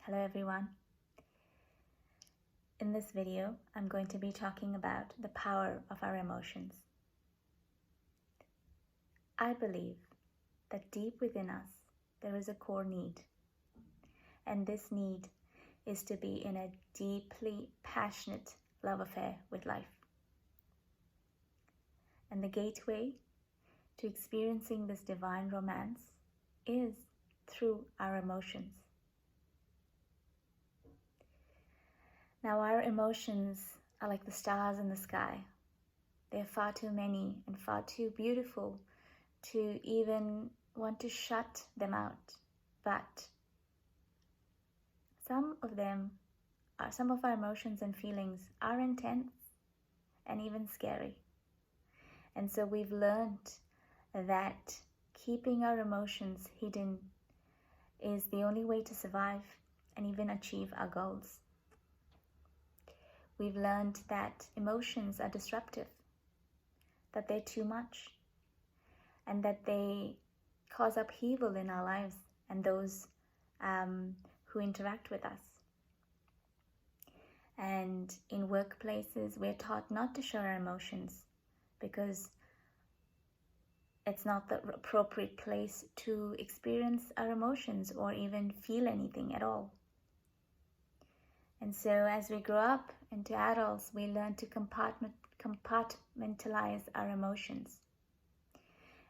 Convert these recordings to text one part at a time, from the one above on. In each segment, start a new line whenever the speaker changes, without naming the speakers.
Hello everyone. In this video, I'm going to be talking about the power of our emotions. I believe that deep within us, there is a core need. And this need is to be in a deeply passionate love affair with life. And the gateway to experiencing this divine romance is through our emotions. Now, our emotions are like the stars in the sky. They're far too many and far too beautiful to even want to shut them out. But some of our emotions and feelings are intense and even scary. And so we've learned that keeping our emotions hidden is the only way to survive and even achieve our goals. We've learned that emotions are disruptive, that they're too much, and that they cause upheaval in our lives and those who interact with us. And in workplaces, we're taught not to show our emotions because it's not the appropriate place to experience our emotions or even feel anything at all. And so as we grow up into adults, we learn to compartmentalize our emotions.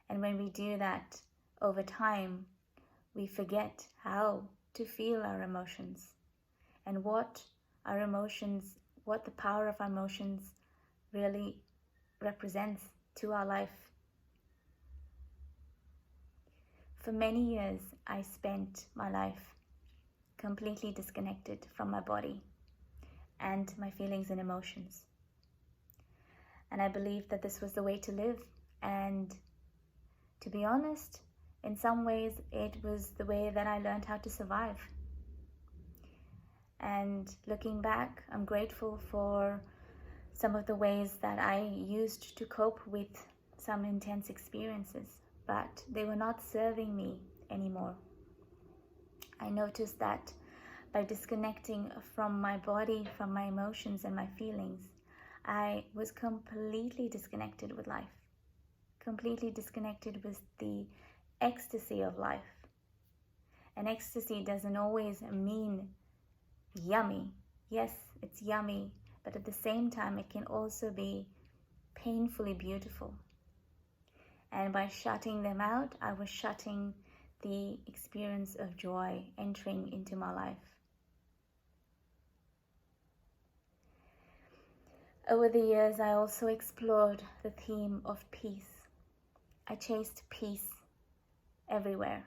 And when we do that over time, we forget how to feel our emotions and what the power of our emotions really represents to our life. For many years, I spent my life completely disconnected from my body and my feelings and emotions. And I believed that this was the way to live. And to be honest, in some ways, it was the way that I learned how to survive. And looking back, I'm grateful for some of the ways that I used to cope with some intense experiences, but they were not serving me anymore. I noticed that by disconnecting from my body, from my emotions and my feelings, I was completely disconnected with life, completely disconnected with the ecstasy of life. And ecstasy doesn't always mean yummy. Yes, it's yummy, but at the same time, it can also be painfully beautiful. And by shutting them out, I was shutting the experience of joy entering into my life. Over the years, I also explored the theme of peace. I chased peace everywhere.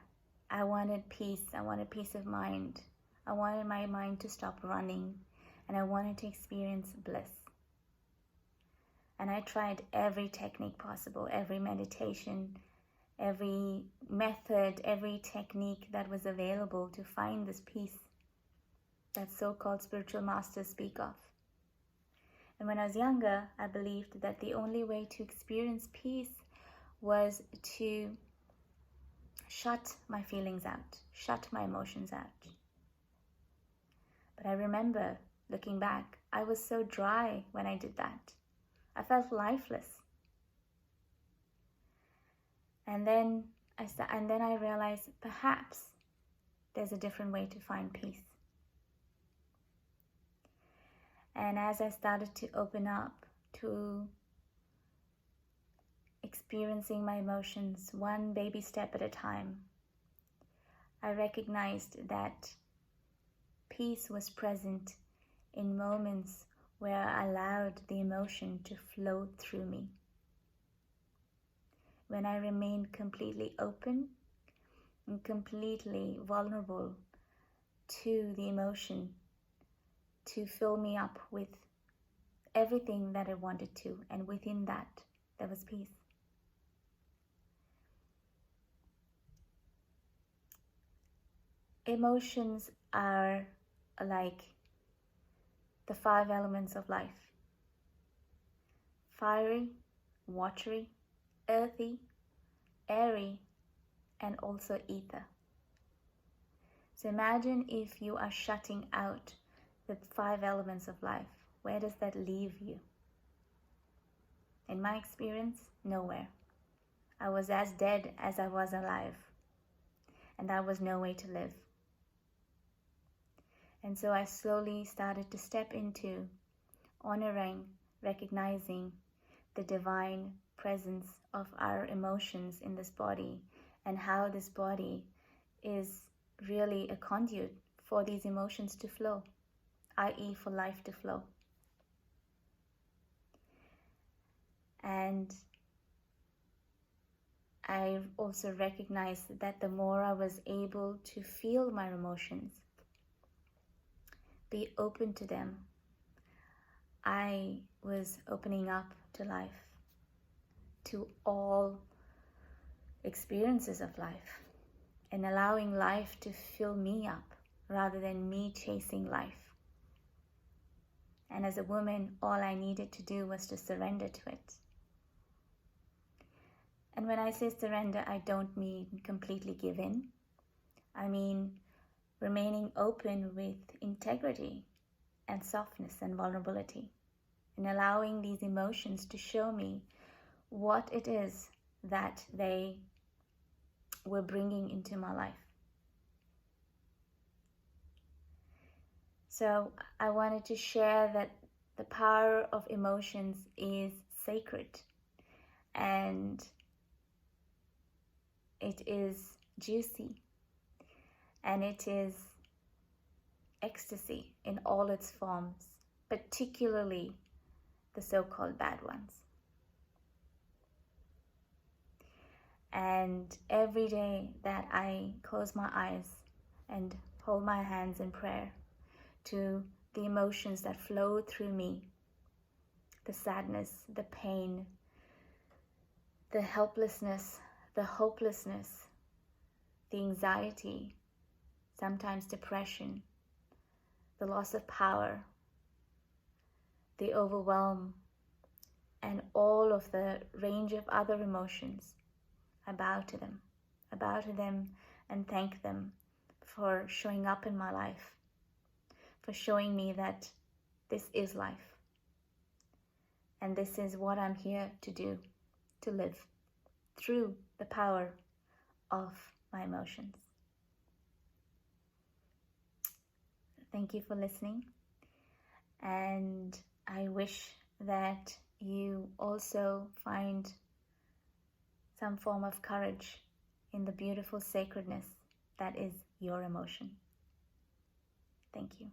I wanted peace. I wanted peace of mind. I wanted my mind to stop running, and I wanted to experience bliss. And I tried every technique possible, every meditation, every method, every technique that was available to find this peace that so-called spiritual masters speak of. And when I was younger, I believed that the only way to experience peace was to shut my feelings out, shut my emotions out. But I remember looking back, I was so dry when I did that. I felt lifeless. And then I realized perhaps there's a different way to find peace. And as I started to open up to experiencing my emotions one baby step at a time, I recognized that peace was present in moments where I allowed the emotion to flow through me. When I remained completely open and completely vulnerable to the emotion to fill me up with everything that I wanted to, and within that, there was peace. Emotions are like the 5 elements of life: fiery, watery, earthy, airy, and also ether. So imagine if you are shutting out the 5 elements of life. Where does that leave you? In my experience, nowhere. I was as dead as I was alive, and that was no way to live. And so I slowly started to step into honoring, recognizing the divine presence of our emotions in this body, and how this body is really a conduit for these emotions to flow, i.e. for life to flow. And I also recognized that the more I was able to feel my emotions, be open to them, I was opening up to life, to all experiences of life, and allowing life to fill me up rather than me chasing life. And as a woman, all I needed to do was to surrender to it. And when I say surrender, I don't mean completely give in. I mean remaining open with integrity and softness and vulnerability, and allowing these emotions to show me what it is that they were bringing into my life. So I wanted to share that the power of emotions is sacred, and it is juicy, and it is ecstasy in all its forms, particularly the so-called bad ones. And every day that I close my eyes and hold my hands in prayer to the emotions that flow through me, the sadness, the pain, the helplessness, the hopelessness, the anxiety, sometimes depression, the loss of power, the overwhelm, and all of the range of other emotions, I bow to them. I bow to them and thank them for showing up in my life, for showing me that this is life. And this is what I'm here to do, to live through the power of my emotions. Thank you for listening. And I wish that you also find some form of courage in the beautiful sacredness that is your emotion. Thank you.